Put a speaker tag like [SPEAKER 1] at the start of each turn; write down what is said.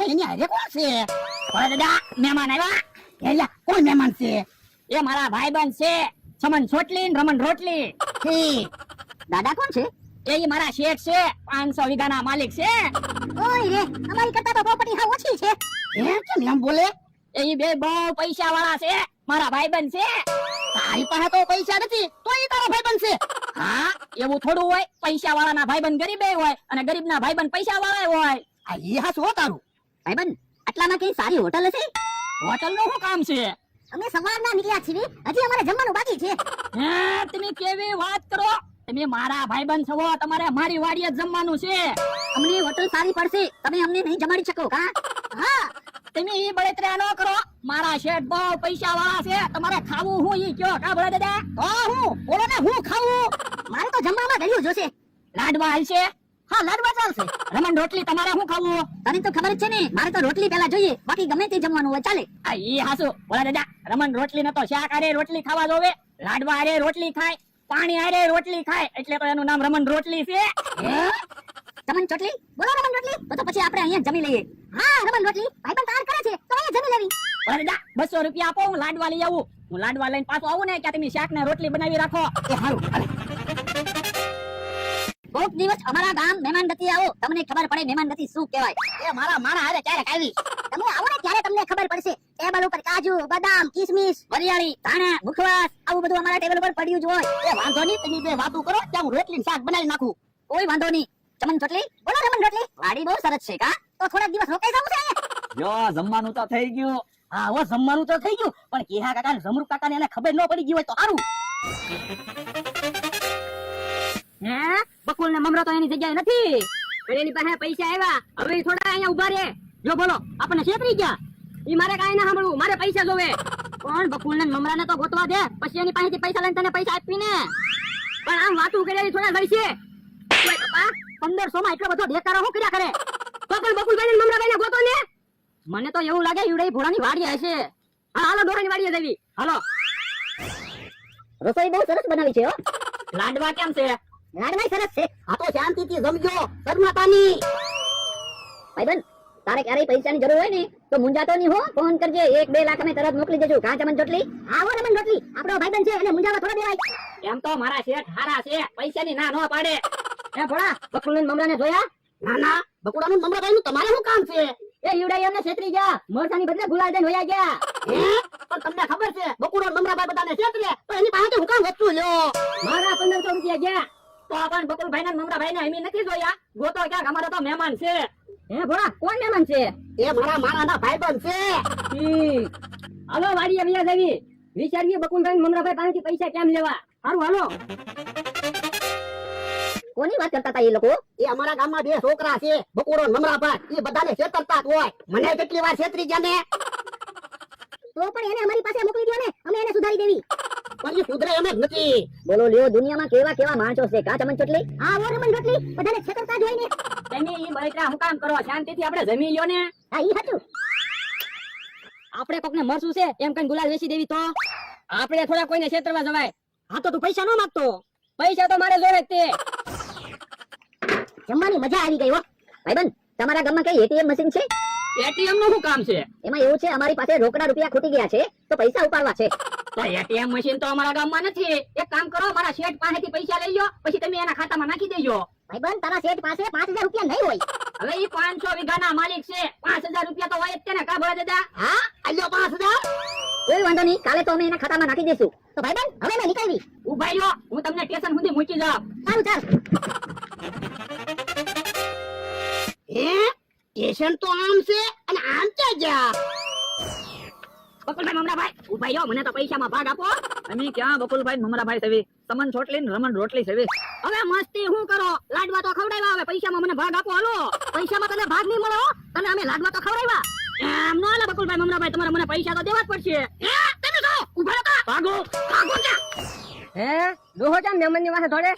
[SPEAKER 1] એની હારે કોણ છે? ઓય દાદા, મહેમાન આવ્યા. એલા કોણ મહેમાન છે? એ મારા ભાઈબંધ છે, સમન છોટલી ને રમણ રોટલી. ઠીક. દાદા કોણ છે? એ મારા શેઠ છે, 500 વીઘાના માલિક છે. ઓય રે, અમારી કરતા તો પ્રોપર્ટી હા ઓછી છે. કેમ એમ બોલે? એ બે બહુ પૈસા વાળા છે, મારા ભાઈબંધ છે. તારી પાસે તો પૈસા નથી, તો ઈ તારો ભાઈબંધ છે. હા, એવું થોડું હોય. પૈસા વાળાના ભાઈબંધ ગરીબ હોય અને ગરીબના ભાઈબંધ પૈસા વાળા હોય. આ ઈ હાસ હો તારું. ભાઈબંધ, આટલામાં કઈ સારી હોટલ હશે? હોટલ નું શું કામ છે? અમે સવારના નીકળ્યા છીએ, હજી અમારે જમવાનું બાકી છે. હે, તમે કેવી વાત કરો? તમે મારા ભાઈબંધ છો, તમારે મારી વાડીએ જ જમવાનું છે. અમને હોટલ સારી પડશે, તમે અમને નહીં જમાડી શકો કા? હા, તમે ઈ બળતરા ન કરો. મારા શેઠ બહુ પૈસા વાળા છે, તમારે ખાવું હું ઈ કયો કા ભલા દાદા? તો હું બોલો ને, હું ખાવું? મારે તો જમવામાં ગળ્યું જોશે. લાડવા હાલશે? હા, લાડવા ચાલશે. રમણ રોટલી તમારે શું ખાવું? તને તો ખબર જ છે ને, મારે તો રોટલી પહેલા જોઈએ, બાકી ગમે તે જમવાનું હોય ચાલે. આ ઈ હાસુ ભલા દાદા, રમણ રોટલી ન તો શાક આરે રોટલી ખાવા જોવે, લાડવા આરે રોટલી ખાય, પાણી આરે રોટલી ખાય, એટલે તો એનું નામ રમણ રોટલી છે. રમણ ચોટલી બોલો, રમણ રોટલી તો પછી આપણે અહીંયા જમી લઈએ. હા, રમણ રોટલી ભાઈબંધ તાર કરે છે તો અહીંયા જમી લેવી. ભલા 200 રૂપિયા આપો, હું લાડવા લઈ આવું. હું લાડવા લઈને પાછો આવું ને, કે તમે શાક ને રોટલી બનાવી રાખો. એ હારું. કોક દિવસ અમારા ગામ મહેમાનગતિ આવો, તમને ખબર પડે મહેમાનગતિ શું કહેવાય. એ મારા હારે ક્યારેક આવી. તમે આવો ને ત્યારે તમને ખબર પડશે. ટેબલ ઉપર કાજુ, બદામ, કિસમિસ, વરિયાળી, ધાણા, મુખવાસ આવું બધું અમારા ટેબલ ઉપર પડ્યું જ હોય. એ વાંધો નહીં, તમે બે વાતું કરો, ત્યાં હું રોટલી શાક બનાવી નાખું. કોઈ વાંધો નહીં. ચમન ચોટલી બોલો, રમણ રોટલી વાડી બહુ સરસ છે કા? તો થોડા દિવસ રોકાઈ જવું છે અહીંયા.
[SPEAKER 2] જો જમવાનું તો થઈ ગયું.
[SPEAKER 1] હા, હો જમવાનું તો થઈ ગયું, પણ કેહા કાકા ને જમરૂ કાકા ને એને ખબર ન પડી ગઈ હોય તો સારું. હે, બકુલ ને મમરો તો એની જગ્યાએ નથી, પણ એની પાસે પૈસા આવ્યા. હવે ઈ થોડા અહીંયા ઉભા રહે. જો બોલો, આપણને છેતરી ગયા. ઈ મારે કાઈ ના સાંભળવું, મારે પૈસા જોવે. પણ બકુલ ને મમરા ને તો ગોતવા દે, પછી એની પાસેથી પૈસા લઈને તને પૈસા આપીને. પણ આમ વાતું કરે થોડા જડશે. ઓય પપ્પા, 1500 માં એટલો બધો ઢેકારો હું કર્યા કરે? તો પણ બકુલભાઈ ને મમરાભાઈ ને ગોતો ને. મને તો એવું લાગે ઈવડે ભોળાની વાડી હશે. હા, હાલો ડોરાની વાડીએ જવી. હાલો. રસોઈ બહુ સરસ બનાવી છે હો. લાડવા કેમ છે? લાડવા સરસ છે. આ તો શાંતિથી જમજો, શરમાતાની. ભાઈબંધ, તારે ક્યારેય પૈસાની જરૂર હોય ને તો મુંજાતો નહીં હો, ફોન કરજે. 1-2 લાખ અમે તરત મોકલી દેજો. કા ચમન ચોટલી? હા, હો રમણ રોટલી, આપણો ભાઈબંધ છે, એને મુંજાવા થોડા દેવાય. એમ તો મારા શેઠ હારા છે, પૈસાની ના ન પાડે. એ ભોળા, બકુલ ને મમરાને જોયા? ના ના, બકુડાનું મમરાભાઈ નું તમારે શું કામ છે? એ ઈવડાઈ અમને છેતરી ગયા, મોરસાની બદલે ગુલાલ દઈને હોયા ગયા. હે, પણ તમને ખબર છે બકુડો મમરાભાઈ બધાને છેતરે તો એની પાસે હું કામ વસ્તુ લ્યો? મારા 1500 રૂપિયા ગયા. તો પણ બકુલભાઈ ને મમરાભાઈ ને અમે નથી જોયા. ગોતો ક્યાંક, અમારે તો મહેમાન છે. હે ભોળા, કોણ મહેમાન છે? એ મારા ભાઈબંધ છે. હાલો વાડીએ વ્યા જવી. વિચારીએ બકુલભાઈ ને મમરાભાઈ પાસેથી પૈસા કેમ લેવા. હારું હાલો. કોની વાત કરતા હતા એ લોકો? એ અમારા ગામમાં 2 છોકરા છે, બકુડો ને મમરાભાઈ. એ બધાને છેતરતા જ હોય. મને કેટલી વાર છેતરી ગયા ને. તો પણ એને અમારી પાસે મોકલી દો ને, અમે એને સુધારી દેવી. પણ એ સુધરે એમ જ નથી. બોલો લ્યો, દુનિયામાં કેવા કેવા માણસો છે કા ચમન ચોટલી? હા, ઓ રમણ રોટલી, બધાને છેતરતા જ હોય ને. તમે ઈ બળતરા હું કામ કરો? શાંતિથી આપણે જમી લ્યો ને. હા, ઈ હતું. આપણે કોકને મરશું છે એમ કઈ ગુલાલ વેચી દેવી તો આપણે થોડા કોઈને છેતરવા જવાય. હા, તો તું પૈસા ન માંગતો? પૈસા તો મારે જોવે તે. જમવાની મજા આવી ગઈ હો. ભાઈબંધ, તમારા ગામમાં કઈ એટીએમ મશીન છે? એટીએમ નું શું કામ છે? એમાં એવું છે, અમારી પાસે રોકડા રૂપિયા ખૂટી ગયા છે તો પૈસા ઉપાડવા છે. તો એટીએમ મશીન તો અમારા ગામમાં નથી. એક કામ કરો, મારા શેઠ પાસેથી પૈસા લઈ લો, પછી તમે એના ખાતામાં નાખી દેજો. ભાઈબંધ, તારા શેઠ પાસે 5000 રૂપિયા નહીં હોય. હવે ઈ 500 વીઘાના માલિક છે, 5000 રૂપિયા તો હોય જ છે ને કા ભલા દાદા? હા, આલ્યો 5000. કોઈ વાંધો નહીં, કાલે તો અમે એના ખાતામાં નાખી દેશું. તો ભાઈબંધ, હવે મેં નીકળવી. ઉભા રહ્યો, હું તમને સ્ટેશન સુધી મૂકી જાઉં. સારું, ચાલ. સ્ટેશન તો આમ છે અને આમ ક્યાં ગયા? બકુલભાઈ મમરાભાઈ ઉભા રહ્યો, મને તો પૈસામાં ભાગ આપો.
[SPEAKER 2] અમે ક્યાં બકુલભાઈ મમરાભાઈ સેવી, સમન છોટલી ને રમણ રોટલી સેવી.
[SPEAKER 1] હવે મસ્તી હું કરો? લાડવા તો ખવડાવ્યા, હવે પૈસામાં મને ભાગ આપો. હાલો, પૈસામાં તને ભાગ નહીં મળે હો, તને અમે લાડવા તો ખવડાવ્યા. એમ નો હાલે બકુલભાઈ મમરાભાઈ, તમારે મને પૈસા તો દેવા જ પડશે. હે, તમે તો ઉભા રહો. ભાગો ભાગો ને. હે, દોહો જામ મહેમાનની વાહે ધોડે.